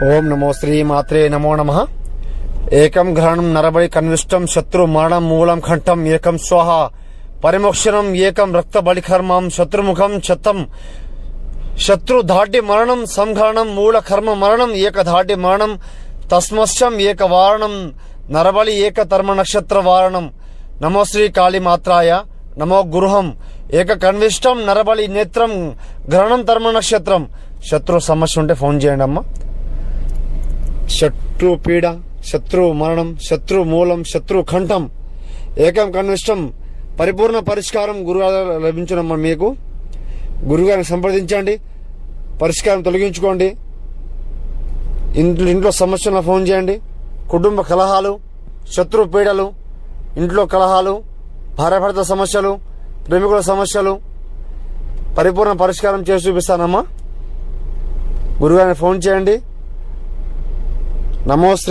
ఓం నమో శ్రీ మాత్రే నమో నమః. ఏకం గ్రహణం నరబలి కన్విష్టం శత్రు మరణం మూలం కంఠం ఏకం స్వాహ పరిమోక్షణం ఏకం రక్త బలికర్మం శత్రుముఖం శతం శత్రుధాటి మరణం సంఘరణం మూల కర్మ మరణం ఏకధాటి మరణం తస్మశ్యం ఏక వారణం నరబలి ఏక తర్మ నక్షత్ర వారణం. నమో శ్రీ కాళీమాత్రాయ నమో గురుహం ఏక కన్విష్టం నరబలి నేత్రం గ్రహణం తర్మ నక్షత్రం. శత్రు సమస్య ఉంటే ఫోన్ చేయండి అమ్మా. శత్రు పీడ, శత్రు మరణం, శత్రు మూలం, శత్రు కంఠం ఏకం కన్విష్టం పరిపూర్ణ పరిష్కారం గురుగారు లభించడమ్మా. మీకు గురుగారిని సంప్రదించండి, పరిష్కారం తొలగించుకోండి. ఇంట్లో సమస్యలను ఫోన్ చేయండి. కుటుంబ కలహాలు, శత్రు పీడలు, ఇంట్లో కలహాలు, భార్యాభర్త సమస్యలు, ప్రేమికుల సమస్యలు పరిపూర్ణ పరిష్కారం చేసి చూపిస్తానమ్మా. గురుగారిని ఫోన్ చేయండి. నమో శ్రీ